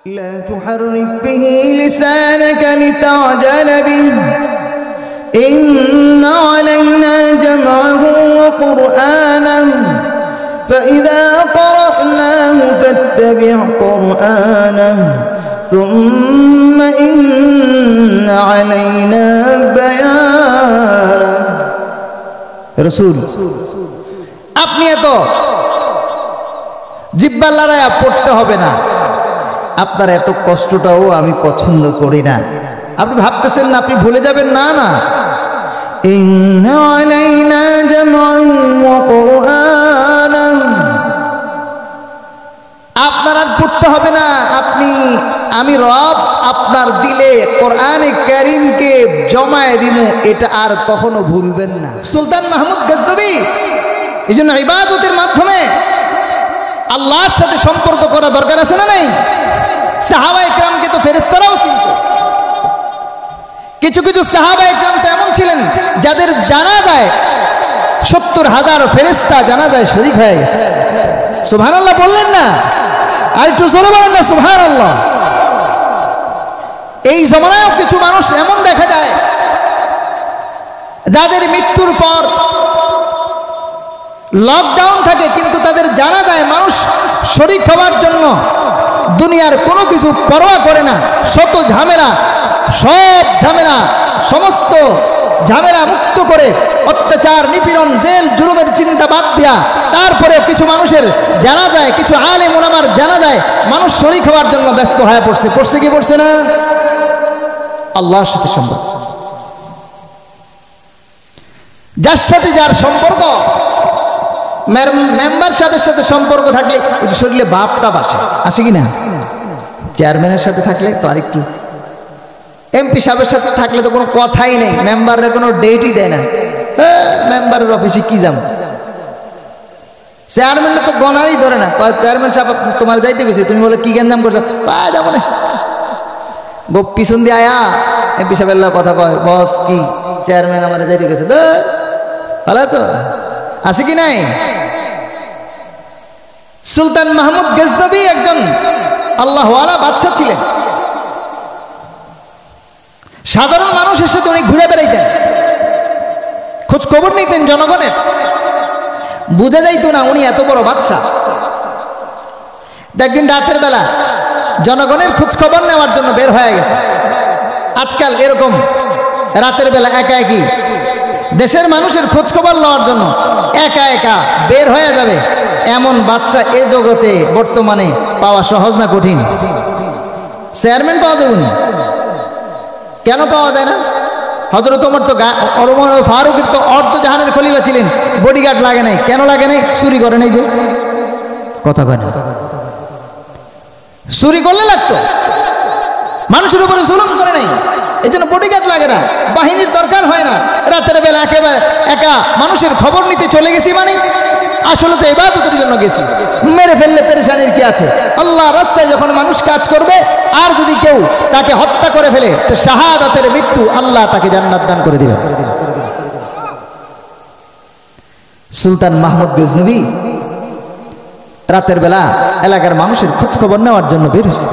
لا تحرك به لسانك لتعجل به إن علينا جمعه وقرآنه فإذا قرأناه فاتبع قرآنه ثم إن علينا بيانه رسول আপনি এত জিহ্বা লড়াইয়া পড়তে হবে না, আপনার এত কষ্টটাও আমি পছন্দ করি না। আপনি ভাবতেছেন না আপনি ভুলে যাবেন, না না, ইন্না আলাইনা জামআহু ওয়া কুরআনাহু, আপনার আর পড়তে হবে না, আমি রব আপনার দিলে কোরআনে কারীমকে জমায়ে দিব, এটা আর কখনো ভুলবেন না। সুলতান মাহমুদ গজনবী এইজন্য ইবাদতের মাধ্যমে আল্লাহর সাথে সম্পর্ক করা দরকার আছে না নাই? সাহাবায়ে কেরামকে তো ফেরেশতারাও চিনত। কিছু কিছু সাহাবায়ে কেরাম তো এমন ছিলেন যাদের জানাজায় ৭০,০০০ ফেরেশতা জানাজায় শরীক হয়ে গেছে। সুবহানাল্লাহ বললেন না? আর একটু জোরে বলেন না সুবহানাল্লাহ। এই জমানায়ও কিছু মানুষ এমন দেখা যায় যাদের মৃত্যুর পর লকডাউন থাকে, কিন্তু তাদের জানা যায় মানুষ শরীক হওয়ার জন্য দুনিয়ার কোনো কিছু পরোয়া করে না। শত ঝামেলা, সব ঝামেলা, সমস্ত ঝামেলা মুক্ত করে অত্যাচার, নিপীড়ন, জেল জুলুমের চিন্তা বাদ দিয়া তারপরে কিছু মানুষের জানা যায়, কিছু আলেম ওলামার জানা যায় মানুষ শরীক হওয়ার জন্য ব্যস্ত হয়ে পড়ছে কি পড়ছে না? আল্লাহর সাথে সম্পর্ক, যার সাথে যার সম্পর্ক, মেম্বার সাহেবের সাথে সম্পর্ক থাকলে একটু শরীরে বাপটা আসে কি না? চেয়ারম্যানের সাথে থাকলে তো আরেকটু, এমপি সাহেবের সাথে থাকলে তো কোনো কথাই নেই, মেম্বারের কোনো ডেটই দেয় না। মেম্বারের অফিসে কি যাবো, চেয়ারম্যান তো গনারই ধরে না। চেয়ারম্যান সাহেব তোমার যাইতে গেছে, তুমি বলে কি গেঞ্জাম করছো, যাবো না, পিছন দিয়ে আয়া এমপি সাহেবের কথা কয়, বস কি চেয়ারম্যান আমার যাইতে গেছে, ভালো তো আছে কি নাই? সুলতান মাহমুদ গজনবী একজন আল্লাহওয়ালা বাদশা ছিলেন। সাধারণ মানুষের সাথে উনি ঘুরে বেড়াইতেন, খোঁজ খবর নিতেন জনগণের, বুঝে যাইতো না উনি এত বড় বাদশা। একদিন রাতের বেলা জনগণের খোঁজ খবর নেওয়ার জন্য বের হয়ে গেছে। আজকাল এরকম রাতের বেলা একা একই দেশের মানুষের খোঁজ খবর নেওয়ার জন্য একা একা বের হয়ে যাবে, এমন বাদশা এ জগতে বর্তমানে পাওয়া সহজ না কঠিন? চেয়ারম্যান পাওয়া যাবে না, কেন পাওয়া যায় না? হযরত ওমর তো ফারুক তো অর্ধ জাহানের খলিফা ছিলেন, বডিগার্ড লাগে নাই, কেন লাগে নাই? চুরি করে নাই, যে কথা কয় না, চুরি করলে লাগতো, মানুষের উপরে জুলুম করে নাই, এই জন্য বডিগার্ড লাগে না, বাহিনীর দরকার হয় না। রাতের বেলা একেবারে একা মানুষের খবর নিতে চলে গেছি, মানে আসলে তো ইবাদতের জন্য গেছি। মেরে ফেললে পেরেশানির কি আছে? আল্লাহ রাস্তায় যখন মানুষ কাজ করবে, আর যদি কেউ তাকে হত্যা করে ফেলে তো শাহাদাতের মৃত্যু, আল্লাহ তাকে জান্নাত দান করে দিবেন। সুলতান মাহমুদ গজনবী রাতের বেলা এলাকার মানুষের খোঁজ খবর নেওয়ার জন্য বের হয়েছে।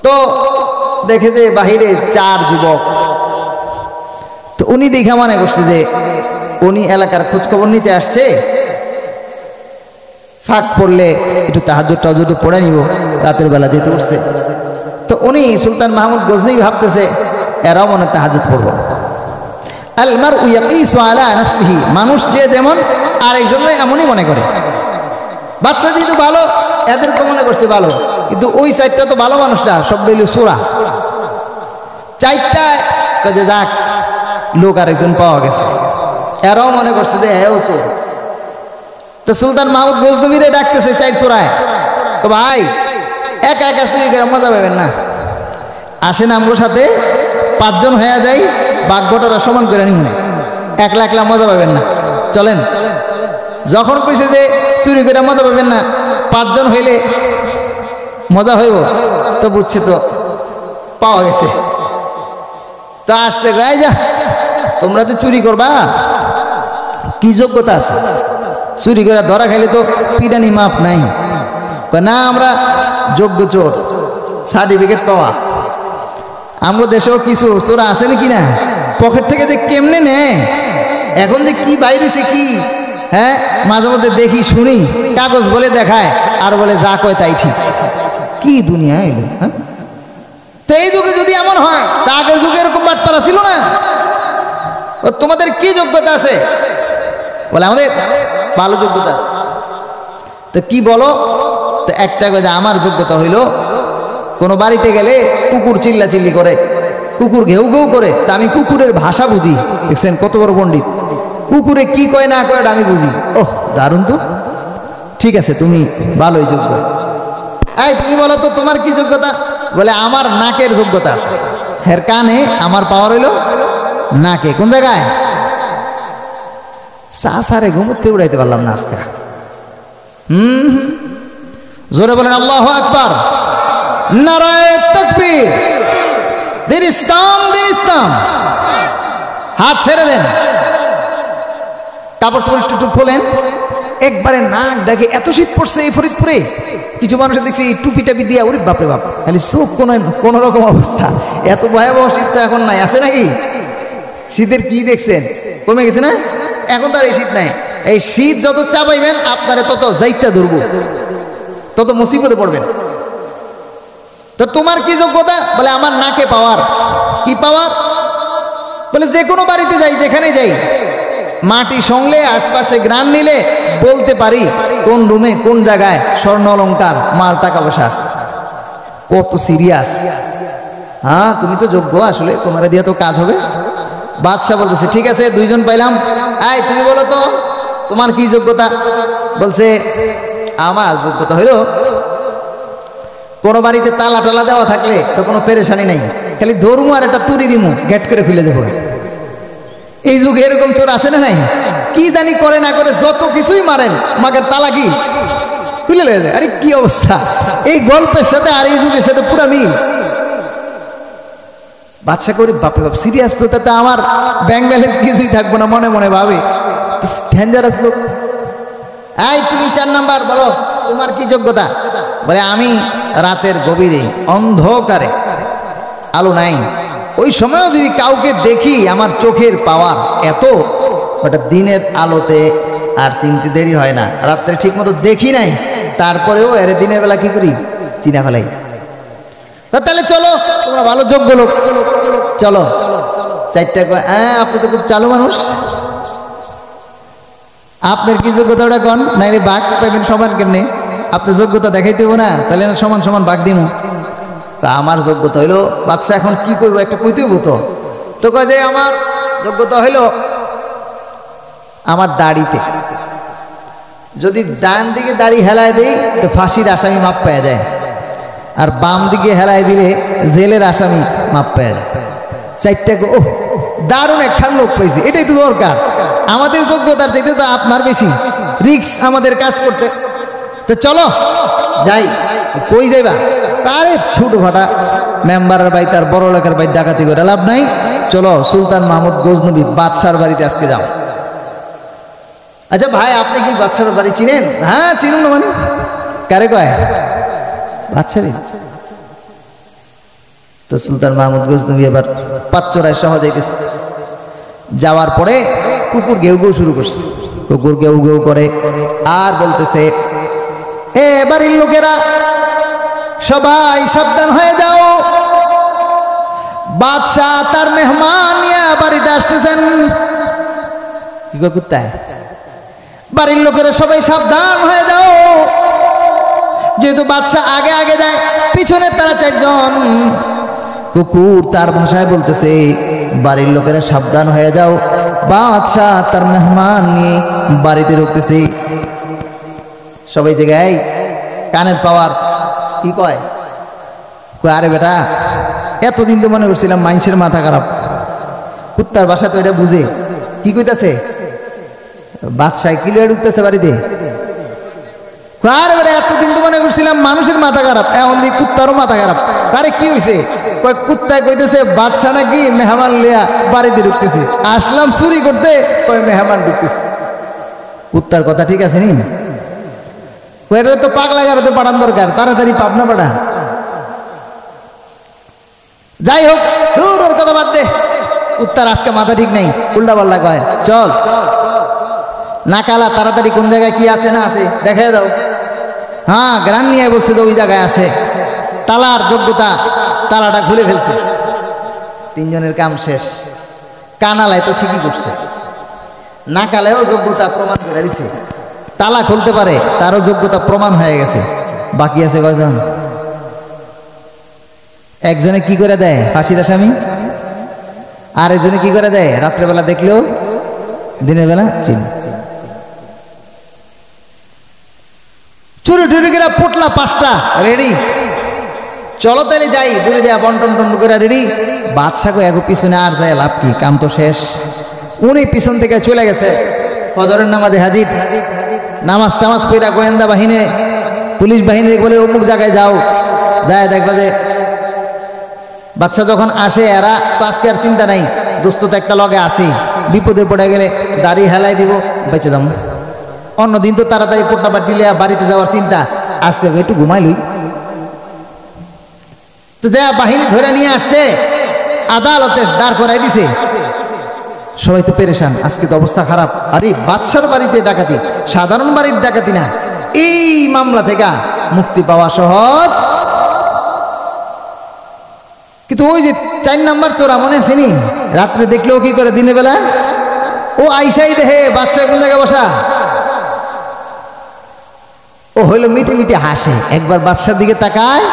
তো দেখে যে বাহিরে 4 যুবক, তো উনি দেখা মনে করছে যে উনি এলাকার খোঁজ খবর নিতে আসছে, ফাঁক পড়লে একটু তাহাজ্জুদ পড়ে নিব, রাতের বেলা যেতে উঠছে। তো উনি সুলতান মাহমুদ গজনবী ভাবতেছে এরাও মনে তাহাজ্জুদ পড়ব। আল মারউ ইয়াকিসু আলা নাফসিহি, মানুষ যে যেমন আরেকজনের এমনই মনে করে। বাচ্চা দিয়ে তো ভালো, এদের তো মনে করছে ভালো, কিন্তু ওই সাইডটা তো ভালো মানুষটা সব রইল সোরা। 4টায় যে যাক লোক আরেকজন পাওয়া গেছে, এরাও মনে করছে যে এও চোর। তো সুলতান মাহমুদ গজনবীরে ডাকতেছে 4 চোরায়, তো ভাই একা একা চুরি করে মজা পাবেন না, আসেন আমগোর সাথে 5 জন হয়ে যাই, বাঘবটরা সমান করে নিব, একলা একলা মজা পাবেন না, চলেন। যখন কইছে যে চুরি করে মজা পাবেন না, 5 জন হইলে মজা হইব, তো বুঝছে তো পাওয়া গেছে। তো আসছে, গাই যা তোমরা তো চুরি করবা, কি যোগ্যতা আছে? চুরি করে ধরা খাইলে তো পিটানি মাপ নাই। না আমরা যোগ্য চোর, সার্টিফিকেট পাওয়া। আমাদের দেশেও কিছু চোরা আছে নাকি না, পকেট থেকে যে কেমনে নেয়, এখন যে কি বাইরেছে কি, হ্যাঁ মাঝে মধ্যে দেখি শুনি, কাগজ বলে দেখায় আর বলে যা কয় তাই ঠিক। কি দুনিয়া এলো, হ্যাঁ? তো এই যুগে যদি এমন হয়, তা আগের যুগে এরকম বাটপারা ছিল না। তোমাদের কি যোগ্যতা আছে? বলে আমাদের ভালো যোগ্যতা আছে। তো কি বলো? তো একটা কথা, আমার যোগ্যতা হইল কোনো বাড়িতে গেলে কুকুর চিল্লা চিল্লি করে, কুকুর ঘেউ ঘেউ করে, তা আমি কুকুরের ভাষা বুঝি। দেখছেন কত বড় পণ্ডিত, কুকুরে কি কয় না কয় আমি বুঝি। ওহ দারুণ তো, ঠিক আছে তুমি ভালোই যোগ্য। এই তুমি বলো তো তোমার কি যোগ্যতা? বলে আমার নাকের যোগ্যতা আছে। হের কানে আমার পাওয়ার হইল নাকে। কোন জায়গায়? সারে ঘুমোতে উড়াইতে পারলাম না আজকে। জোরে বলেন আল্লাহু আকবার, নারায়ে তাকবীর। দিন ইসলাম, দিন ইসলাম। হাত ছেড়ে দেন, কাপড় চোপড় একটু খোলেন। একবারে নাক ডাকে, এত শীত পড়ছে এই ফরিদপুরে। কিছু মানুষ দেখছি টুপি টাপি দিয়া, ওরে বাপরে বাপ, খালি চোখ কোন রকম অবস্থা। এত ভয়াবহ শীত তো এখন নাই, আছে নাকি? শীতের কি দেখছেন, কমে গেছে না? এখন তো আর এই শীত নাই। এই শীত যত চাপাইবেন আপনারে তত যাইতে ধরবো, তত মুসিবতে পড়বেন। তো তোমার কি যোগ্যতা? বলে আমার নাকে পাওয়ার। কি পাওয়ার? বলে যে কোনো বাড়িতে যাই, যেখানে যাই, মাটি সঙ্গলে আশপাশে গ্রান নিলে বলতে পারি কোন রুমে কোন জায়গায় স্বর্ণ অলংকার মাল টাকা পয়সা আছে। কত সিরিয়াস! হ্যাঁ তুমি তো যোগ্য, আসলে তোমার দিয়ে তো কাজ হবে। বাদশা বলতেছে ঠিক আছে, দুইজন পাইলাম। এই তুমি বলো তো তোমার কি যোগ্যতা? বলছে আমার যোগ্যতা হইল কোন বাড়িতে তালা টালা দেওয়া থাকলে তো কোনো পেরেশানি নাই, খালি ধরমু আর একটা তুরি দিমু, গেট করে খুলে দেবো। এই যুগে এরকম চোর আছে না নাই? কি জানি করে না করে যত কিছুই মারেন, মাগের তালা কি খুলে লেগে যায়। আরে কি অবস্থা! এই গল্পের সাথে আর এই যুগের সাথে পুরা মিল। বাদশা করি বাপরে বাপ, সিরিয়াস তো, তাতে আমার ব্যাংক ব্যালেন্স কিছুই থাকবো না, মনে মনে ভাবে ডেঞ্জারাস লোক। এই তুমি 4 নাম্বার বলো তোমার কি যোগ্যতা? বলে আমি রাতের গভীরে অন্ধকারে, আলো নাই, ওই সময়ও যদি কাউকে দেখি, আমার চোখের পাওয়ার এত, ওটা দিনের আলোতে আর চিনতে দেরি হয় না। রাত্রে ঠিক মতো দেখি নাই, তারপরেও এর দিনের বেলা কি করি, চিনা ফেলাই। তাহলে চলো, তোমরা ভালো যোগ্য লোক, চলো। 4টা কয়, হ্যাঁ আপনি তো খুব চালু মানুষ, আপনার কি যোগ্যতা ওটা কন, নাইলে বাঘ পাইবেন সমান কেমনে? আপনার যোগ্যতা দেখাইতে হবো না, তাহলে না সমান সমান বাঘ দিব। তা আমার যোগ্যতা হইলো, বাচ্চা এখন কি করবো, একটা কইতে হবো তো কয় যে আমার যোগ্যতা হইলো আমার দাড়িতে যদি ডান দিকে দাড়ি হেলায় দেই তো ফাঁসির আসামি মাপ পাওয়া যায়, আর বাম দিকে হেলায় দিলে জেলের আসামি মাপ পাওয়া যায়। 4টা ও দারুণ একখান লোক পাইছি, এটাই তো দরকার। আমাদের যোগ্যতার চাইতে তো আপনার বেশি রিক্স আমাদের কাজ করতে। তো চলো যাই। কই যাইবা? আরে ছোট ফাটা মেম্বারের বাড়ি, তার বড় এলাকার বাড়ি ডাকাতি করে লাভ নাই, চলো সুলতান মাহমুদ গজনবী বাদশার বাড়িতে আজকে যাও। আচ্ছা ভাই আপনি কি বাদশার বাড়ি চিনেন? হ্যাঁ চিনুন না। মানে কারে কয়? বাদশারই। তো সুলতান মাহমুদ গজনবী এবার পাঁচচরায় সহ যাইতেছে। যাওয়ার পরে কুকুর ঘেউ ঘেউ শুরু করছে, কুকুর ঘেউ ঘেউ করে আর বলতেছে এ বাড়ির লোকেরা সবাই সাবধান হয়ে যাও, বাদশাহ তার মেহমান নিয়ে বাড়িতে আসতেছেন। কি গো কুত্তায়? বাড়ির লোকেরা সবাই সাবধান হয়ে যাও, যেহেতু বাদশাহ আগে আগে যায়, পিছনে তারা 4 জন। কুকুর তার ভাষায় বলতেছে বাড়ির লোকেরা সাবধান হয়ে যাও, বাদশাহ তার মেহমান নিয়ে বাড়িতে ঢুকতেছে। সবাই জায়গায় কানের পাওয়ার কি কয়? আরে বেটা এতদিন তো মনে করছিলাম মানুষের মাথা খারাপ, কুত্তার ভাষা তো এটা বুঝে। কি কইতাছে? বাদশাহ কি লয়ে ঢুকতেছে বাড়িতে? আরে বেটা এতদিন তো মনে করছিলাম মানুষের মাথা খারাপ, এখন দিয়ে কুত্তারও মাথা খারাপ। আরে কি হয়েছে? কয় কুত্তায় কইতেছে বাদশাহ নাকি মেহমান লিয়া বাড়িতে ঢুকতেছে। আসলাম চুরি করতে, কয় মেহমান ঢুকতেছে। কুত্তার কথা ঠিক আছে নি? তো পাগলা গাড়াতে পাঠান দরকার, তাড়াতাড়ি পাবনা পাঠা। যাই হোক, দূর ওর কথা বাদ দে, উত্তর আজকে মাথা ঠিক নেই, উল্টা পাল্টা কয়। চল না কালা, তাড়াতাড়ি কোন জায়গায় কি আছে না আছে দেখাই দাও। হ্যাঁ, গ্রান নিয়ে বলছে যে ওই জায়গায় আছে। তালার যোগ্যতা, তালাটা খুলে ফেলছে। তিনজনের কাম শেষ। কানালায় তো ঠিকই করছে, না কালেও যোগ্যতা প্রমাণ করে দিছে। তালা খুলতে পারে, তারও যোগ্যতা প্রমাণ হয়ে গেছে। বাকি আছে কয়জন? একজনে কি করে দেয় ফাঁসির আসামি, আর একজনে কি করে দেয় রাত্রেবেলা দেখলেও দিনের বেলা চিন। চুরি টুরি করে পোটলা 5টা রেডি। চলো তাহলে যাই, দূরে যা বন্টন টন করে রেডি। বাদশাকে এক পিছনে আর যায় লাভ কি, কাম তো শেষ। উনি পিছন থেকে চলে গেছে ফজরের নামাজে হাজির। নামাজ টামাজ পড়া গোয়েন্দা বাহিনী, পুলিশ বাহিনী বলে অমুক জায়গায় যাও, যায় দেখবা যে বাচ্চা যখন আসে, এরা তো আজকে আর চিন্তা নাই, দোস্ত তো একটা লগে আসি, বিপদে পড়ে গেলে দাড়ি হেলাই দিব, বেঁচে যাবো। অন্যদিন তো তাড়াতাড়ি পোটনা পাটিলে বাড়িতে যাওয়ার চিন্তা, আজকে একটু ঘুমাইলই। তো যা বাহিনী ধরে নিয়ে আসছে, আদালতে দাঁড় করাই দিছে। সবাই তো পেরেশান, আজকে তো অবস্থা খারাপ। আরে বাদশার বাড়িতে ডাকাতি, সাধারণ বাড়ির ডাকাতি না। এই মামলা থেকে মুক্তি পাওয়া সহজ। কিন্তু ওই যে 4 নাম্বার চোরা মনে আছে নি, রাত্রে দেখলেও কি করে, দিনের বেলা ও আইসাই দেহে বাদশা কোন জায়গায় বসা, ও হইলো মিটে মিটে হাসে। একবার বাদশার দিকে তাকায়,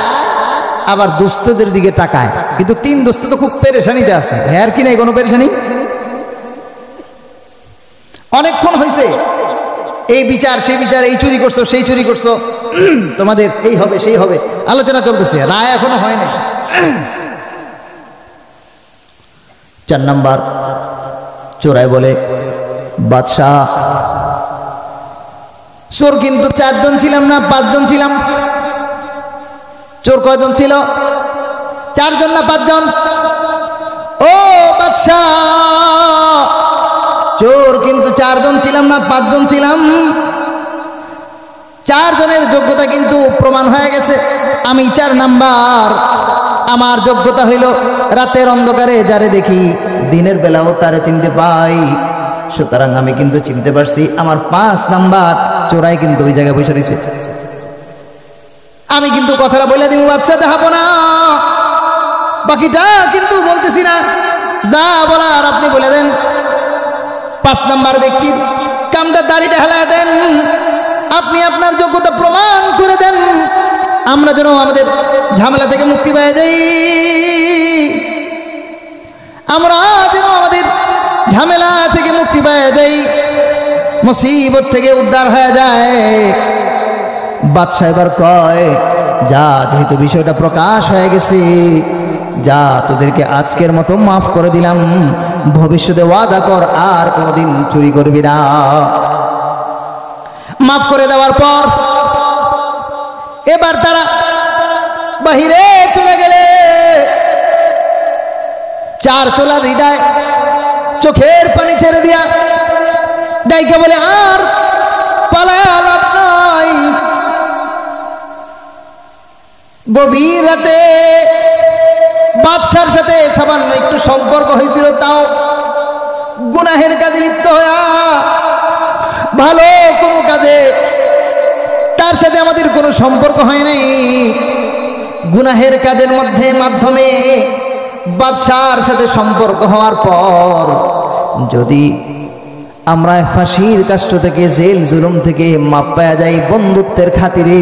আবার দোস্তদের দিকে তাকায়। কিন্তু 3 দোস্ত তো খুব পেরেশানিতে আছে, হ্যাঁ কি নাই কোনো পেরেশানি। অনেকক্ষণ হয়েছে এই বিচার সেই বিচার, এই চুরি করছো সেই চুরি করছো, তোমাদের এই হবে সেই হবে, আলোচনা চলতেছে, রায় এখনো হয় নাই। 4 নাম্বার চোরাই বলে, বাদশাহ চোর কিন্তু 4 জন ছিলাম না 5 জন ছিলাম। চোর কয়জন ছিল? 4 জন না 5 জন? ও বাদশাহ, চোর কিন্তু 4 জন ছিলাম না 5 জন ছিলাম। 4 জনের যোগ্যতা কিন্তু প্রমাণ হয়ে গেছে। আমি 4 নাম্বার, আমার যোগ্যতা হইল রাতের অন্ধকারে যারে দেখি দিনের বেলাও তারে চিনতে পাই। সুতরাং আমি কিন্তু চিনতে পারছি আমার 5 নাম্বার চোরাই কিন্তু ওই জায়গায় বসে রয়েছে। আমি কিন্তু কথাটা বলে দিব, বাচ্চা দেখাবো না, বাকিটা কিন্তু বলতেছি না, যা বলার আপনি বলে দেন। 5 নাম্বার ব্যক্তির কামটা দাড়িটা হেলায় দেন, আপনি আপনার যোগ্যতা প্রমাণ করে দেন, আমরা যেন আমাদের ঝামেলা থেকে মুক্তি পেয়ে যাই, আমরা যেন আমাদের ঝামেলা থেকে মুক্তি পেয়ে যাই, মুসিবত থেকে উদ্ধার হয়ে যায়। বাদশা এবার কয়, যা যেহেতু বিষয়টা প্রকাশ হয়ে গেছে, যা তোদেরকে আজকের মতো মাফ করে দিলাম, ভবিষ্যতে ওয়াদা কর আর কোনোদিন চুরি করবি না। মাফ করে দেওয়ার পর এবার তারা বাহিরে চলে গেলে 4 চোলার হৃদয় চোখের পানি ছেড়ে দিয়া ডাইকে বলে, আর পালায় লাভ নাই। গভীর রাতে বাদশার সাথে সামান্য একটু সম্পর্ক হয়েছিল, তাও গুনাহের কাজে লিপ্ত হয়ে, ভালো কোনো কাজে তার সাথে আমাদের কোনো সম্পর্ক হয় নাই। গুনাহের কাজের মাধ্যমে বাদশার সাথে সম্পর্ক হওয়ার পর যদি আমরা ফাঁসির কাষ্ট থেকে, জেল জুলুম থেকে মাপ পাওয়া যাই বন্ধুত্বের খাতিরে,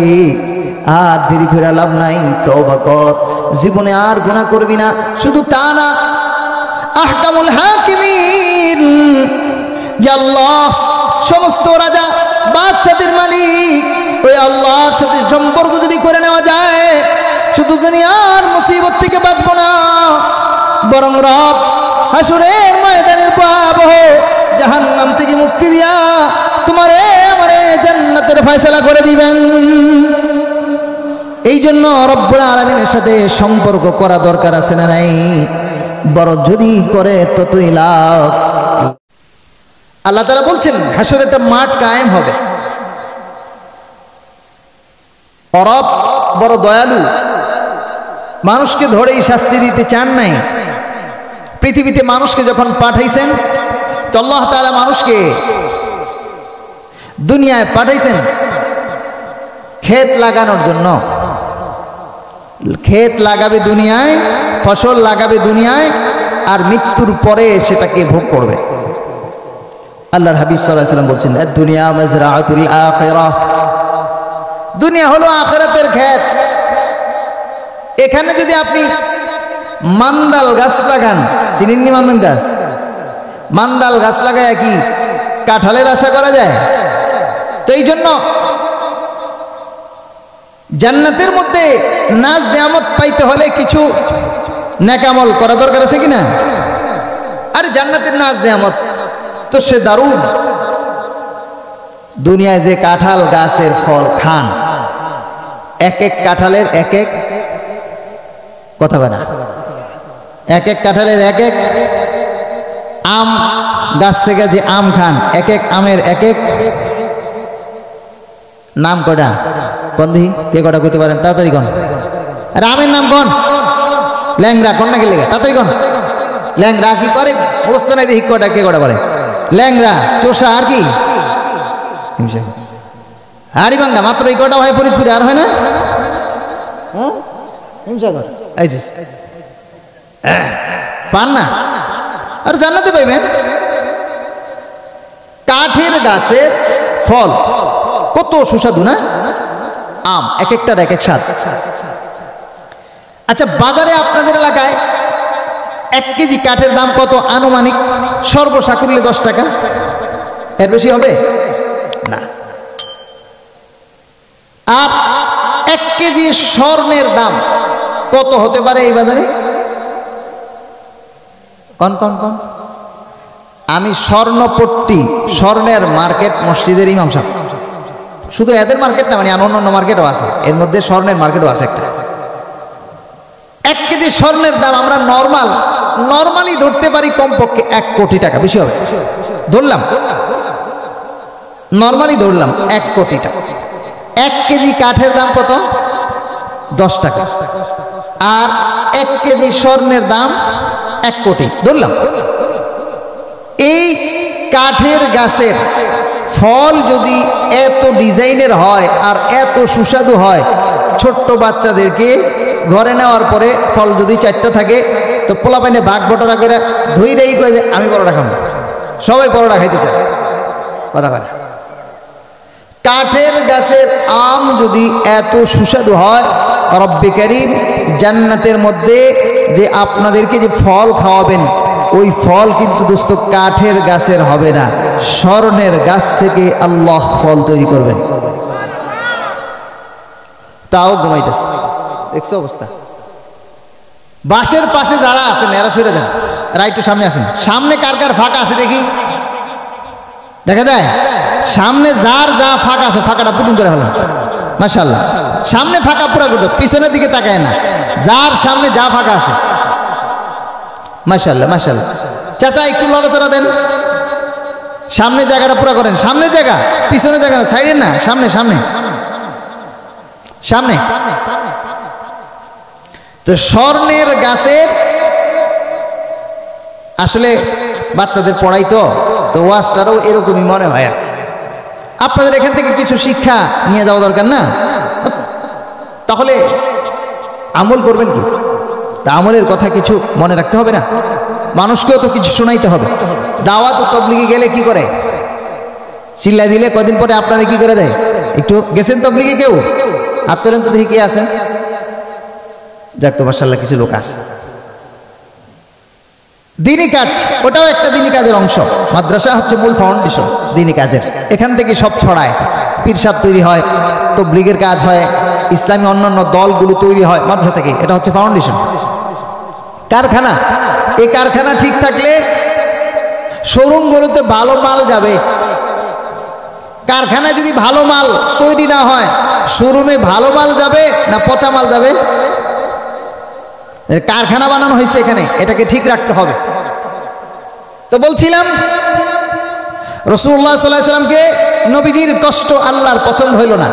আর দেরি করে লাভ নাই, তওবা কর, জীবনে আর গুনাহ করবি না। শুধু তা না, আহকামুল হাকিমিন, যে আল্লাহ সমস্ত রাজা বাদশাদের মালিক, ওই আল্লাহর সাথে সম্পর্ক যদি করে নেওয়া যায়, শুধু দুনিয়ার মুসিবত থেকে বাঁচবো না, বরং রব হাসরের ময়দানের ভয়াবহ জাহান্নাম থেকে মুক্তি দিয়া তোমারে আমারে জান্নাতের ফয়সালা করে দিবেন। এই জন্য রব্বুল আলামিনের সাথে সম্পর্ক করা দরকার আছে না নাই? বড় যদি করে ততই লাভ। আল্লাহ তাআলা বলছেন হাসরের একটা মাঠ কায়েম হবে। রব বড় দয়ালু, মানুষকে ধরেই শাস্তি দিতে চান নাই। পৃথিবীতে মানুষকে যখন পাঠাইছেন তো আল্লাহ তাআলা মানুষকে দুনিয়ায় পাঠাইছেন ক্ষেত লাগানোর জন্য। ক্ষেত লাগাবে দুনিয়ায়, ফসল লাগাবে দুনিয়ায়, আর মৃত্যুর পরে সেটাকে ভোগ করবে। আল্লাহর হাবিব সাল্লাল্লাহু আলাইহি ওয়াসাল্লাম বলছেন, দুনিয়া মাজরাআতুল আখিরাহ, দুনিয়া হলো আখিরাতের ক্ষেত। এখানে যদি আপনি মান্দাল গাছ লাগান, চিনেননি মান্দাল গাছ? মান্দাল গাছ লাগায় কি কাঁঠালের আশা করা যায়? তো এই জন্য জান্নাতের মধ্যে নাজ নিয়ামত পাইতে হলে কিছু নেকামল করা দরকার আছে কিনা? আর জান্নাতের নাজ নিয়ামত তো সে দারুণ। দুনিয়ায় যে কাঁঠাল গাছের ফল খান, এক এক কাঁঠালের এক এক কথা বলে না, এক এক কাঁঠালের এক এক আম গাছ থেকে যে আম খান, এক এক আমের এক এক নাম কটা কোন দিহি কে কটা কইতে পারেন? তাড়াতাড়ি কোন আমের নাম কোন? ল্যাংরা কোন না কে লেগে তাড়াতাড়ি কোন? ল্যাংরা কি করে বুঝতে নাই দেখি কটা কে কটা করে? ল্যাংরা, চোষা, আর কি হাড়িভাঙ্গা, মাত্র এই কটা হয় ফরিদপুরে, আর হয় না? পান না? আর জান্নাতে পাইবেন কাঠের গাছের ফল কত সুস্বাদু না? আম এক একটার এক এক স্বাদ। আচ্ছা, বাজারে আপনাদের এলাকায় 1 কেজি কাঠের দাম কত আনুমানিক? সর্বসাকুল্যে 10 টাকা, এর বেশি হবে না। আর 1 কেজি স্বর্ণের দাম কত হতে পারে এই বাজারে? কন কন কন আমি স্বর্ণপট্টি, স্বর্ণের মার্কেট মসজিদের ইমাম সাহেব, শুধু এদের মার্কেট না, মানে অন্য মার্কেটও আছে, এর মধ্যে স্বর্ণের মার্কেটও আছে একটা। 1 কেজি স্বর্ণের দাম আমরা নর্মালি ধরতে পারি কমপক্ষে 1 কোটি টাকা, বেশি হবে ধরলাম, নর্মালি ধরলাম 1 কোটি টাকা। 1 কেজি কাঠের দাম কত? 10 টাকা। আর 1 কেজি স্বর্ণের দাম 1 কোটি ধরলাম। এই কাঠের গাছের ফল যদি এত ডিজাইনের হয় আর এত সুস্বাদু হয়, ছোট্ট বাচ্চাদেরকে ঘরে নেওয়ার পরে ফল যদি 4টা থাকে তো পোলাপাইনে ভাগ বটরা করে ধইরেই কয়ে যে আমি পরোটা খাবো, সবাই পরোটা খাইতে চায়, কথা বলে। কাঠের গাছের আম যদি এত সুস্বাদু হয়, রব্বে কারীম জান্নাতের মধ্যে যে আপনাদেরকে যে ফল খাওয়াবেন, ওই ফল কিন্তু দোস্ত কাঠের গাছের হবে না, স্বর্ণের গাছ থেকে আল্লাহ ফল তৈরি করবেন। তাও ঘুমাইতেছে, দেখছো অবস্থা। বাসের পাশে যারা আছেন এরা সরে যান, এরা একটু সামনে আসেন। সামনে কার কার ফাঁকা আছে দেখি, দেখা যায়? সামনে যার যা ফাঁকা আছে ফাঁকাটা পুটুন করে হলাম, মাশাআল্লাহ। সামনে ফাঁকা পুরা করতো, পিছনের দিকে তাকায় না, যার সামনে যা ফাঁকা আছে, মাশাআল্লাহ মাশাআল্লাহ। চাচা একটু লড়াচড়া দেন, সামনে জায়গাটা পুরা করেন। সামনে জায়গা, পিছনে জায়গা না, সাইডে না, সামনে সামনে সামনে। তো স্বর্ণের গাছের আসলে বাচ্চাদের পড়াই তো ওয়াজটারও এরকমই মনে হয়। আপনাদের এখান থেকে কিছু শিক্ষা নিয়ে যাওয়া দরকার না? তাহলে আমল করবেন কি? তা আমলের কথা কিছু মনে রাখতে হবে না? মানুষকেও তো কিছু শোনাইতে হবে। দাওয়াত ও তবলিগে গেলে কি করে? চিল্লাই দিলে কদিন পরে আপনারা কি করে দেয়? একটু গেছেন তবলিগে কেউ? হাত তোলেন তো দেখি কে আছেন। যাক তো মাশাআল্লাহ কিছু লোক আছে। দিনী কাজ, ওটাও একটা দিনী কাজের অংশ। মাদ্রাসা হচ্ছে মূল ফাউন্ডেশন দিনী কাজের, এখান থেকে সব ছড়ায়। পীর সাহেব তৈরি হয়, তবলিগের কাজ হয়, ইসলামী অন্যান্য দলগুলো তৈরি হয় মাদ্রাসা থেকে, এটা হচ্ছে ফাউন্ডেশন। কারখানা, এই কারখানা ঠিক থাকলে শোরুমগুলোতে ভালো মাল যাবে। কারখানায় যদি ভালো মাল তৈরি না হয়, শোরুমে ভালো মাল যাবে না পচা মাল যাবে? কারখানা বানানো হয়েছে এখানে, এটাকে ঠিক রাখতে হবে। তো বলছিলাম রাসূলুল্লাহ সাল্লাল্লাহু আলাইহি সাল্লামকে নবীজির কষ্ট আল্লাহর পছন্দ হইল না।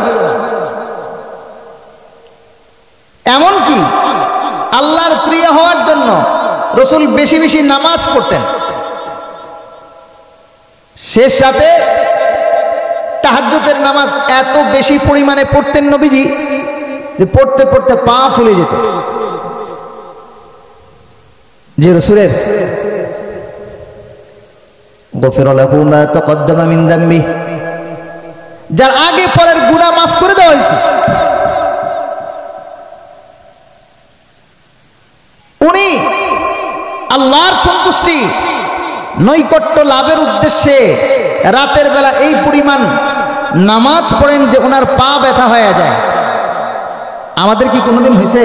এমনকি জন্য রসুল বেশি বেশি নামাজ পড়তেন। শেষ রাতে তাহাজ্জুদের নামাজ এত বেশি পরিমাণে পড়তেন নবীজি যে পড়তে পড়তে পা ফুলে যেত। যে রসুলের গফির লাহু মা তাকদ্দামা মিন যামবি, যার আগে পরের গুনাহ মাফ করে দেওয়া হয়েছে, উনি আল্লাহর সন্তুষ্টি নৈকট্য লাভের উদ্দেশ্যে রাতের বেলা এই পরিমাণ নামাজ পড়েন যে ওনার পা ব্যথা হয়ে যায়। আমাদের কি কোনোদিন হয়েছে?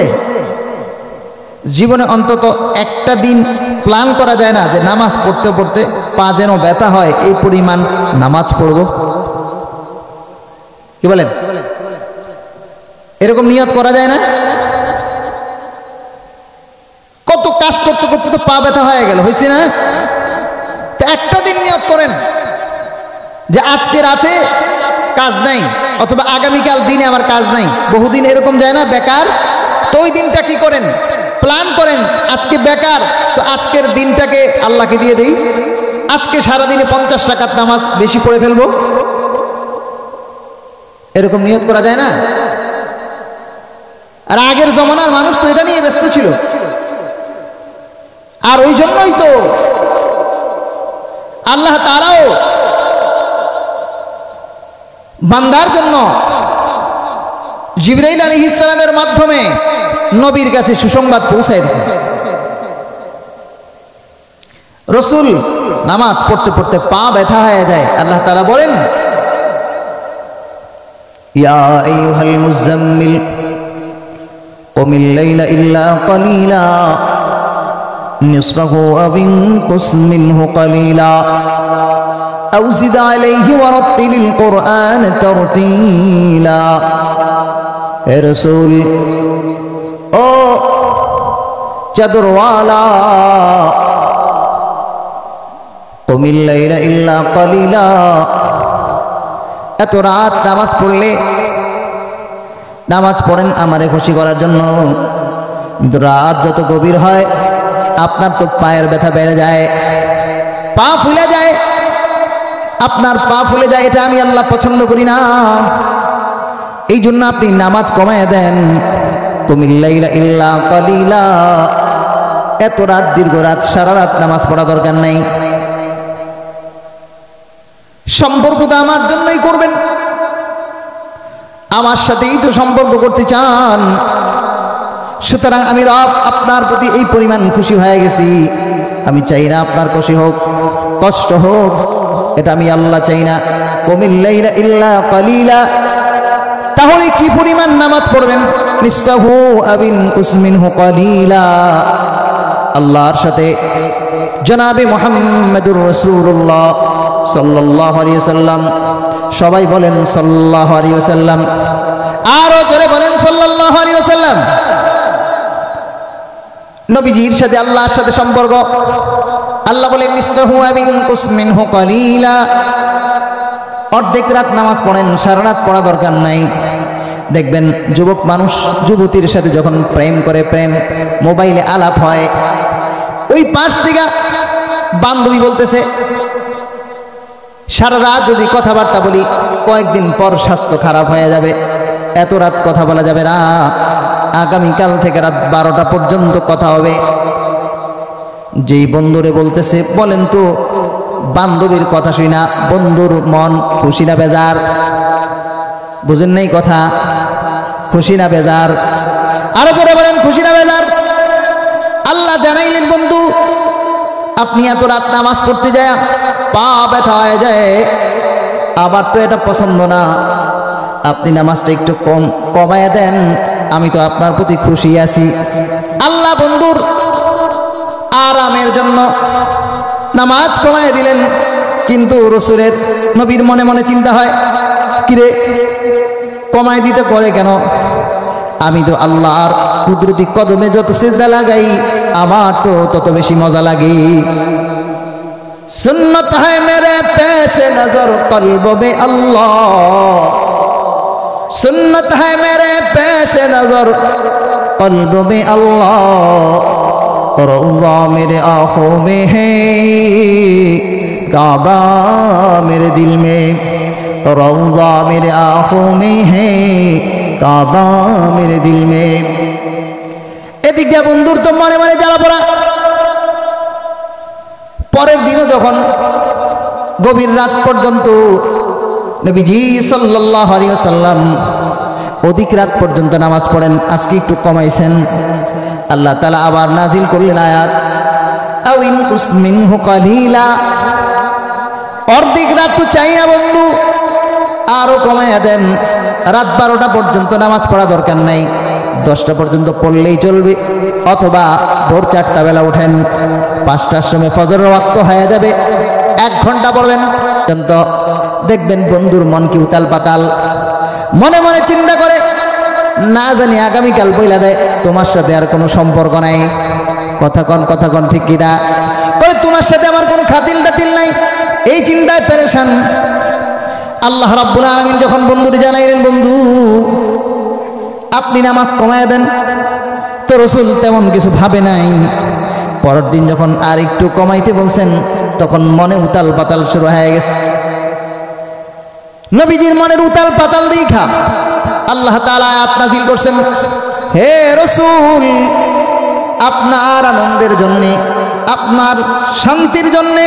জীবনে অন্তত একটা দিন প্ল্যান করা যায় না যে নামাজ পড়তে পড়তে পা যেন ব্যথা হয় এই পরিমাণ নামাজ পড়ব? কি বলেন? এরকম নিয়ত করা যায় না? কত কাজ করতে করতে তো পা ব্যথা হয়ে গেল, হয়েছে না? তো একটা দিন নিয়ত করেন যে আজকে রাতে কাজ নাই, অথবা আগামীকাল দিনে আমার কাজ নাই। বহুদিন এরকম যায় না বেকার, তো ওই দিনটা কি করেন? প্ল্যান করেন আজকে বেকার, তো আজকের দিনটাকে আল্লাহকে দিয়ে দেই, আজকে সারাদিনে 50 রাকাত নামাজ বেশি পড়ে ফেলবো। এরকম নিয়ত করা যায় না? আর আগের জমানার মানুষ তো এটা নিয়ে ব্যস্ত ছিল। আর ওই জন্যই তো আল্লাহ তাআলাও বান্দার জন্য জিবরাইল আলাইহিস সালামের মাধ্যমে নবীর কাছে সুসংবাদ পৌঁছায় দিয়েছে। রাসূল নামাজ পড়তে পড়তে পা ব্যথা হয়ে যায়। আল্লাহ তাআলা বলেন, ইয়া আইয়ুহাল মুযাম্মিল কুমিল লাইলা ইল্লা কালিলা নিসফাহু আও ইনকুস মিনহু কালিলা আও জিদ আলাইহি ওয়ারাত্তিলিল কুরআন তারতিলা। হে রাসূল, ও চাদরওয়ালা, কুমিল লাইলা ইল্লা কালিলা, এত রাত নামাজ পড়লে, নামাজ পড়েন আমারে খুশি করার জন্য, কিন্তু রাত যত গভীর হয় আপনার তো পায়ের ব্যথা বেড়ে যায়, পা ফুলে যায়, আপনার পা ফুলে যায়। এটা আমি আল্লাহ পছন্দ করি না। এই জন্য আপনি নামাজ কমায় দেন। কুমিল লাইলা ইল্লা কালিলা, এত রাত, দীর্ঘ রাত, সারা রাত নামাজ পড়া দরকার নাই। সম্পর্ক তো আমার জন্যই করবেন, আমার সাথেই তো সম্পর্ক করতে চান। সুতরাং আমি রব আপনার প্রতি এই পরিমাণ খুশি হয়ে গেছি। আমি চাই না আপনার খুশি হোক, কষ্ট হোক, এটা আমি আল্লাহ চাই না। কুমিল লাইলা ইল্লা কালিলা, তাহলে কি পরিমাণ নামাজ পড়বেন? নিসফাহু আও ইনকুস মিনহু কালিলা। আল্লাহর সাথে জনাবে মুহাম্মদুর রাসূলুল্লাহ সাল্লাল্লাহু আলাইহি ওয়াসাল্লাম, সবাই বলেন সাল্লাল্লাহু আলাইহি ওয়াসাল্লাম, আরো জোরে বলেন সাল্লাল্লাহু আলাইহি ওয়াসাল্লাম। নবীজির সাথে আল্লাহর সাথে সম্পর্ক, আল্লাহ বলেন নিসফাহু আও ইনকুস মিনহু কালিলা, অর্ধেক রাত নামাজ পড়েন, সারা রাত পড়া দরকার নাই। দেখবেন যুবক মানুষ যুবতীর সাথে যখন প্রেম করে, প্রেম মোবাইলে আলাপ হয়, ওই পাশ থেকে বান্ধবী বলতেছে সারা রাত যদি কথাবার্তা বলি কয়েকদিন পর স্বাস্থ্য খারাপ হয়ে যাবে, এত রাত কথা বলা যাবে না, আগামীকাল থেকে রাত 12টা পর্যন্ত কথা হবে। যেই বন্ধুরে বলতেছে, বলেন তো বান্ধবীর কথা শুই না বন্ধুর মন খুশি না বেজার? বুঝেন নাই কথা? খুশি না বেজার? আরো জোরে বলেন খুশি না বেজার? আল্লাহ জানাইলেন, বন্ধু আপনি এত রাত নামাজ পড়তে যায় পা ব্যথা হয়ে যায়, আবার তো এটা পছন্দ না, আপনি নামাজটা একটু কমায় দেন, আমি তো আপনার প্রতি খুশি আছি। আল্লাহ বন্ধুর আরামের জন্য নামাজ কমায় দিলেন, কিন্তু রাসূলের নবীর মনে মনে চিন্তা হয়, কিরে কমায় দিতে করে কেন? আমি তো আল্লাহর কুদরতি কদমে যত সিজদা লাগাই আমার তো তত বেশি মজা লাগে। সুন্নত है मेरे पेश नजर कल्ब में अल्लाह, सुन्नत है मेरे पेश नजर कल्ब में अल्लाह, रौज़ा मेरे आँखों में है, काबा मेरे दिल में। रौज़ा मेरे आँखों में है, काबा मेरे दिल में। এদিক দিয়ে বন্ধুর তো মনে মনে জ্বালা পড়া। পরের দিনও যখন গভীর রাত পর্যন্ত নবীজি সাল্লাল্লাহু আলাইহি ওয়াসাল্লাম অধিক রাত পর্যন্ত নামাজ পড়েন, আজকে একটু কমাইছেন। আল্লাহ তাআলা আবার নাজিল করলেন আয়াত, আও ইনকুস মিনহু কালিলা। অর্ধেক রাত তো চাই না বন্ধু, আরো কমাইয়া দেন। রাত 12টা পর্যন্ত নামাজ পড়া দরকার নাই, 10টা পর্যন্ত পড়লেই চলবে। অথবা ভোর 4টা বেলা উঠেন, 5টার সময় ফজরের ওয়াক্ত হয়ে যাবে, 1 ঘন্টা পড়বেন। কিন্তু দেখবেন বন্ধুর মন কি উতাল পাতাল, মনে মনে চিন্তা করে না জানি আগামীকাল পয়লা দেয় তোমার সাথে আর কোনো সম্পর্ক নাই। কথা কন ঠিক কিনা? বলে তোমার সাথে আমার কোনো খাতিল টাতিল নাই, এই চিন্তায় পেরেশান। আল্লাহ রাব্বুল আলামিন যখন বন্ধুরে জানাইলেন, বন্ধু আপনি নামাজ কমায় দেন, তো রাসূল তেমন কিছু ভাবে নাই। পরের দিন যখন আর একটু কমাইতে বলছেন, তখন মনে উতাল পাতাল শুরু হয়ে গেছে। নবীজির মনের উতাল পাতাল দেখা আল্লাহ তাআলা আয়াত নাযিল করছেন, হে রাসূল আপনার আনন্দের জন্য, আপনার শান্তির জন্য,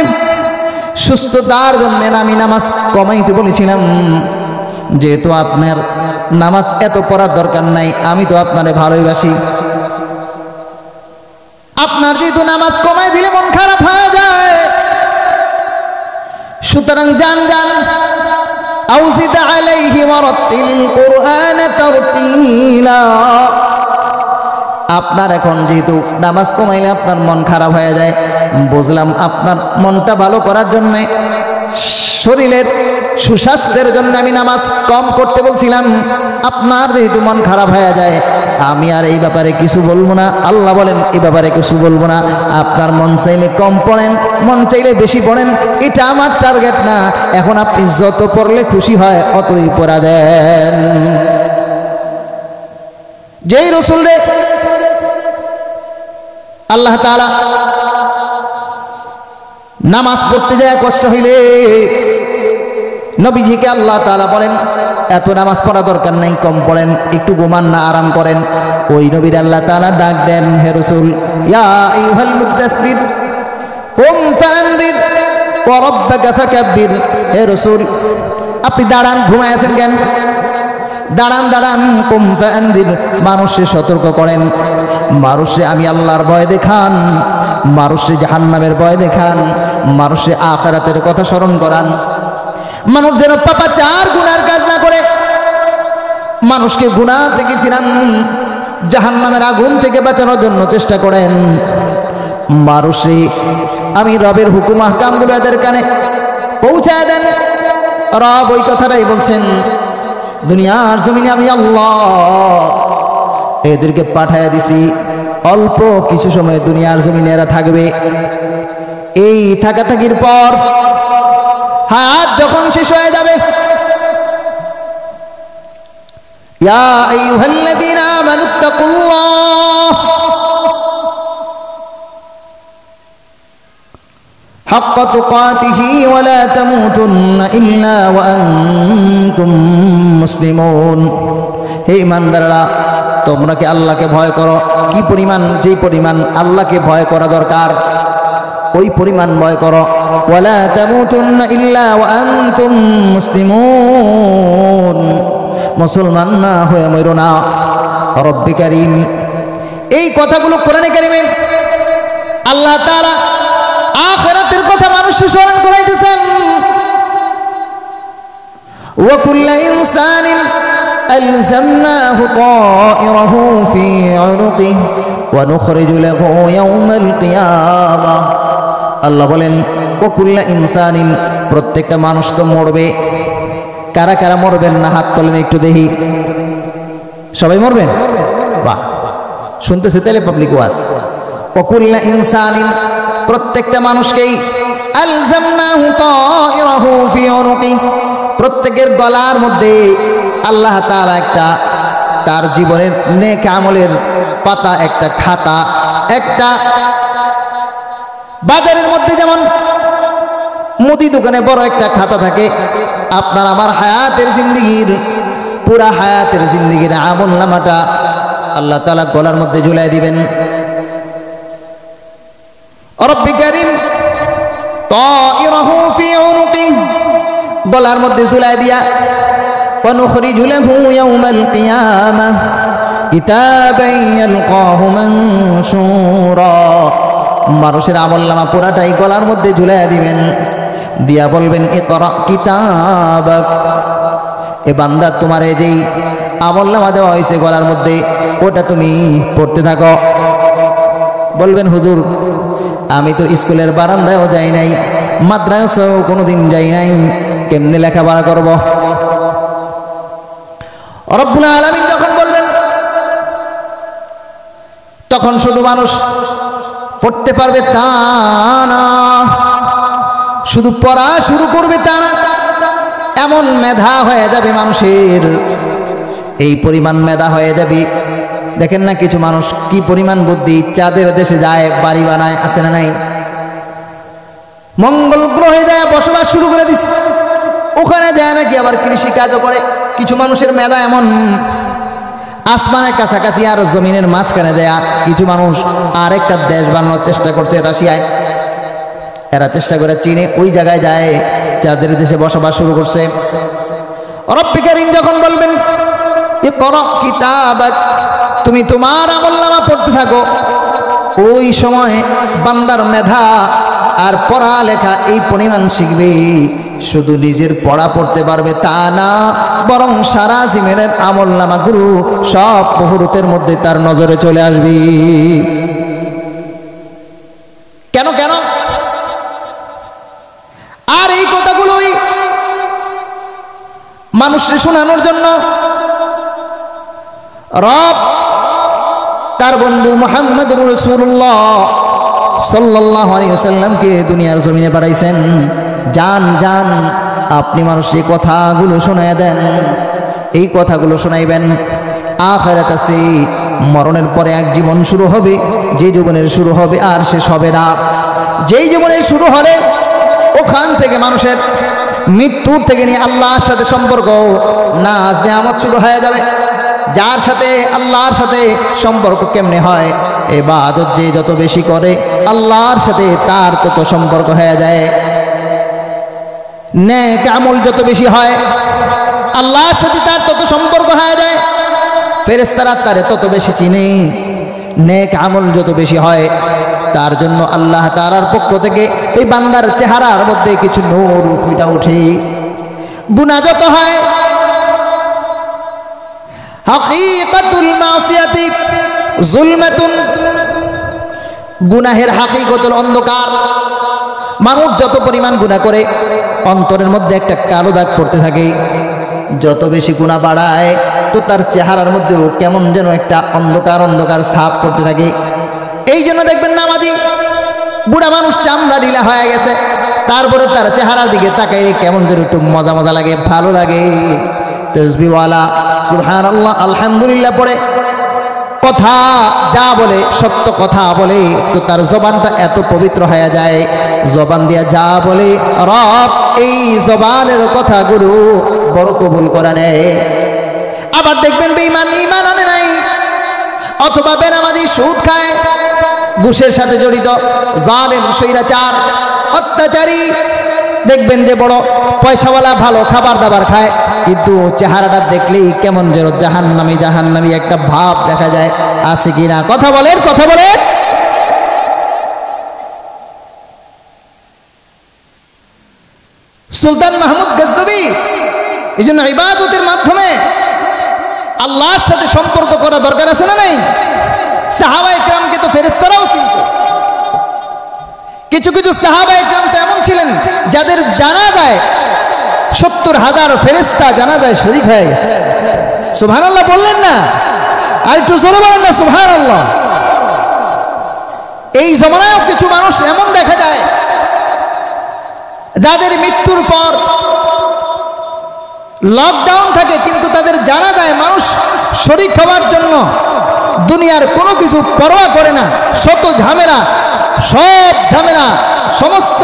সুস্থতার জন্য আমি নামাজ কমাইতে বলেছিলাম। যেহেতু আপনার নামাজ এত পড়ার দরকার নাই, আমি তো আপনারে ভালোবাসি। আপনার যেহেতু নামাজ কমাই দিলে মন খারাপ হয়ে যায়, সুতরাং যান আউজিদ আলাইহি ওয়ারাতিল কুরআন তারতিলা। আপনার এখন যেহেতু নামাজ কমাইলে আপনার মন খারাপ হয়ে যায়, বুঝলাম আপনার মনটা ভালো করার জন্য, শরীরের সুস্বাস্থ্যের জন্য আমি নামাজ কম করতে বলছিলাম। আপনার যেহেতু মন খারাপ হয়ে যায়, আমি আর এই ব্যাপারে কিছু বলবো না। আল্লাহ বলেন এই ব্যাপারে কিছু বলবো না। আপনার মন চাইলে কম পড়েন, মন চাইলে বেশি পড়েন, এটা আমার টার্গেট না। এখন আপনি যত পড়লে খুশি হয় অতই পড়া দেন। যেই রাসূল রে আল্লাহ তাআলা নামাজ পড়তে যায় কষ্ট হইলে, নবীজিকে আল্লাহ তাআলা বলেন এত নামাজ পড়া দরকার নাই, কম পড়েন, একটু ঘুমান না, আরাম করেন। ওই নবীর আল্লাহ তাআলা ডাক দেন, হে রাসূল ইয়া আইয়ুহাল মুদাথথির কুম ফাআনদির ওয়া রাব্বাকা ফাকাব্বির। হে রাসূল আপনি দাঁড়ান, ঘুমায় আছেন কেন? দাঁড়ান, কুম ফাআনদির, মানুষকে সতর্ক করেন, মানুষে আমি আল্লাহর ভয় দেখান, মানুষে জাহান্নামের ভয় দেখান, মানুষে আখিরাতের কথা স্মরণ করান। মানুষ যেন পাপাচার গুনার কাজ না করে, মানুষকে গুনাহ থেকে ফিরান, জাহান্নামের আগুন থেকে বাঁচানোর জন্য চেষ্টা করেন। মানুষে আমি রবের হুকুম আহকামগুলো এদের কানে পৌঁছায় দেন। রব ওই কথাটাই বলছেন, দুনিয়ার জমিনে আমি আল্লাহ এদেরকে পাঠাইয়া দিছি, অল্প কিছু সময় দুনিয়ার জমিনে এরা থাকবে। এই থাকাথাকির পর হায়াত যখন শেষ হয়ে যাবে, ইয়া আইয়ুহাল্লাযীনা আমানুত্তাকুল্লাহ হাক্কা তুকাতিহি ওয়া লা তামুতুন্না ইল্লা ওয়া আনতুম মুসলিমুন। হে ঈমানদাররা, তোমরা কি আল্লাহকে ভয় করো? কি পরিমাণ, যে পরিমাণ আল্লাহকে ভয় করা দরকার ওই পরিমাণ ভয় করো। ওয়ালা তামুতুন্না ইল্লা ওয়া আনতুম মুসলিমুন, মুসলমান না হয়ে মরো না। রব্বি কারীম, এই কথাগুলো কোরআনে কারীমে আল্লাহ তাআলা আখিরাতের কথা মানুষকে স্মরণ করাইতেছেন। ওয়া কুল্লু ইনসানিন ألزمناه طائره في عنقه ونخرج له يوم القيامة। আল্লাহ বলেন ওকুল্লা ইনসানিন, প্রত্যেকটা মানুষ তো মরবে। কারা কারা মরবেন না হাত তোলেন একটু দেখি। সবাই মরবেন? বাহ, শুনতেছে তাহলে পাবলিক ওয়াজ। ওকুল্লা ইনসানিন, প্রত্যেকটা মানুষকেই আলজামনাহু তাইরাহু ফি উনুকি, প্রত্যেকের গলার মধ্যে আল্লাহ তাআলা একটা তার জীবনের নেক আমলের পাতা, একটা খাতা, একটা বাজারের মধ্যে যেমন মুদি দোকানে বড় একটা খাতা থাকে, আপনার আমার হায়াতের জিন্দেগির, পুরা হায়াতের জিন্দেগির আমল নামাটা আল্লাহ তাআলা গলার মধ্যে ঝুলাই দিবেন। রব্বি কারীম তায়িরহু ফি উনুকি, গলার মধ্যে ঝুলাই দিয়া ওয়া নুখরিজু লাহু ইয়াওমাল কিয়ামাহ কিতাবান ইয়ালকাহু মানশুরা, মানুষের আমলনামা পুরাটাই গলার মধ্যে ঝুলাই দিবেন, দিয়া বলবেন ইকরা কিতাবাক, এ বান্দা তোমার এই যেই আমলনামা দেওয়া হয়েছে গলার মধ্যে ওটা তুমি পড়তে থাকো। বলবেন হুজুর আমি তো স্কুলের বারান্দায়ও যাই নাই, মাদ্রাসাও কোনোদিন যাই নাই, কেমনে লেখাপড়া করব? রব্বুল আলামিন যখন বলবেন তখন শুধু মানুষ পড়তে পারবে তা না, শুধু পড়া শুরু করবে তা না, এমন মেধা হয়ে যাবে মানুষের, এই পরিমাণ মেধা হয়ে যাবে। দেখেন না কিছু মানুষ কি পরিমাণ বুদ্ধি, চাঁদের দেশে যায় বাড়ি বানায়, আছে না নাই? মঙ্গল গ্রহে যায় বসবাস শুরু করে দিচ্ছে, ওখানে যায় নাকি আবার কৃষি কাজও করে। কিছু মানুষের মেধা এমন, আসমানের কাছাকাছি আর জমিনের মাঝখানে যায়। কিছু মানুষ আরেকটা দেশ বানানোর চেষ্টা করছে রাশিয়ায়, এরা চেষ্টা করে চীনে ওই জায়গায় যায়, চাঁদের দেশে বসবাস শুরু করছে। রব্বি কারীম যখন বলবেন ইকরা কিতাবাক, তুমি তোমার আমলনামা পড়তে থাকো, ওই সময় বান্দার মেধা আর পড়ালেখা এই পরিমাণ শিখবে, শুধু নিজের পড়া পড়তে পারবে তা না, বরং সারা জীবনের আমলনামা গুরু সব মুহূর্তের মধ্যে তার নজরে চলে আসবে। কেন কেন? আর এই কথাগুলোই মানুষকে শোনানোর জন্য রব তার বন্ধু মুহাম্মদুর রাসূলুল্লাহ সাল্লাল্লাহু আলাইহি ওয়াসাল্লামকে দুনিয়ার জমিনে পাঠাইছেন। যান যান আপনি মানুষকে কথাগুলো শোনায় দেন, এই কথাগুলো শোনাইবেন। আখিরাত আছে, মরণের পরে এক জীবন শুরু হবে, যে জীবনের শুরু হবে আর শেষ হবে না। যেই জীবনের শুরু হলে ওখান থেকে মানুষের মৃত্যুর থেকে নিয়ে আল্লাহর সাথে সম্পর্ক, নাজ নিয়ামত শুরু হয়ে যাবে। যার সাথে আল্লাহর সাথে সম্পর্ক কেমনে হয়? ইবাদত যে যত বেশি করে আল্লাহর সাথে তার তত সম্পর্ক হয়ে যায়। নেক আমল যত বেশি হয় আল্লাহর সাথে তার তত সম্পর্ক হয়ে যায়, ফেরেশতারা তারে তত বেশি চিনে। নেক আমল যত বেশি হয় তার জন্য আল্লাহ তাআলার পক্ষ থেকে এই বান্দার চেহারার মধ্যে কিছু নূর ফুটে ওঠে। গুনাহ যত হয়, হাকিকাতুল মাসিয়াতি যুলমাতুন, গুনাহের হাকিকতুল অন্ধকার। মানুষ যত পরিমাণ গুনাহ করে অন্তরের মধ্যে একটা কালো দাগ পড়তে থাকে। যত বেশি গুনাহ বাড়ায় তো তার চেহারার মধ্যেও কেমন যেন একটা অন্ধকার অন্ধকার ছাপ পড়তে থাকে। এই জন্য দেখবেন নামাজি বুড়া মানুষ চামড়া ঢিলা হয়ে গেছে, তারপরে তার চেহারার দিকে তাকাইলে কেমন যেন একটু মজা মজা লাগে, ভালো লাগে। তাসবিহওয়ালা সুবহানাল্লাহ আলহামদুলিল্লাহ পড়ে কথা যা বলে, সত্য কথা বলে, তো তার জবানটা এত পবিত্র হয়ে যায়। জবান দিয়া যা বলে রব এই জবানের কথাগুলো বড় কবুল করে নেয়। আবার দেখবেন বেঈমান ঈমান আনে নাই, অথবা বেনামাজি, সুদ খায়, ঘুষের সাথে জড়িত, জালেম, স্বৈরাচার, অত্যাচারী, দেখবেন যে বড় পয়সাওয়ালা, ভালো খাবার দাবার খায়, কিন্তু চেহারাটা দেখলেই কেমন যেন জাহান্নামী জাহান্নামী একটা ভাব দেখা যায়। আছে কি না? কথা বলেন, কথা বলেন। সুলতান মাহমুদ গজনবী এই জন্য ইবাদতের মাধ্যমে আল্লাহর সাথে সম্পর্ক করা দরকার আছে না নাই? সাহাবায়ে কেরামকে তো ফেরেশতারাও চিনত। কিছু কিছু সাহাবায়ে কেরাম তো এমন ছিলেন যাদের জানাজায় ৭০,০০০ ফেরেশতা জানাজায় শরীক হয়ে গেছে। সুবহানাল্লাহ বললেন না? আর একটু জোরে বলেন না সুবহানাল্লাহ। এই জমানায়ও কিছু মানুষ এমন দেখা যায় যাদের মৃত্যুর পর লকডাউন থাকে, কিন্তু তাদের জানাজায় মানুষ শরীক হওয়ার জন্য দুনিয়ার কোনো কিছু পরোয়া করে না, শত ঝামেলা, সব ঝামেলা, সমস্ত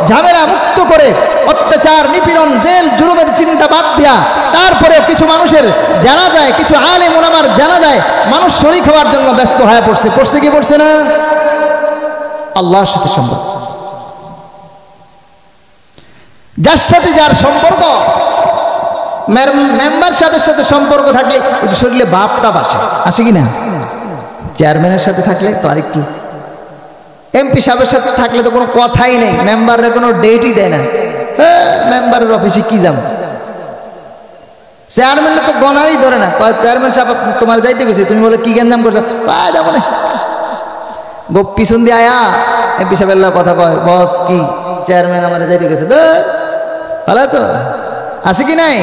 ঝামেলা মুক্ত করে অত্যাচার, নিপীড়ন, জেল জুলুমের চিন্তা বাদ দিয়া তারপরেও কিছু মানুষের জানা যায়, কিছু আলেম ওলামার জানা যায় মানুষ শরীক হওয়ার জন্য ব্যস্ত হয়ে পড়ছে কি পড়ছে না? আল্লাহর সাথে সম্পর্ক, যার সাথে যার সম্পর্ক, মেম্বার সাহেবের সাথে সম্পর্ক থাকলে শরীরে বাপটা বাসে, আসে কি না? চেয়ারম্যানের সাথে থাকলে তো আরেকটু, এমপি সাহেবের সাথে থাকলে তো কোনো কথাই নেই, মেম্বারের কোনো ডেটই দেয় না, মেম্বারের অফিসে কি যাবো, চেয়ারম্যান তো গনারই ধরে না, চেয়ারম্যান সাহেব তোমার যাইতে গেছে, তুমি বলে কি জ্ঞান করছো, যাবো না, পিছন দিয়ে আয়া এমপি সাহেবের কথা কয়, বস কি চেয়ারম্যান আমার যাইতে গেছে, ভালো তো আছে কি নাই?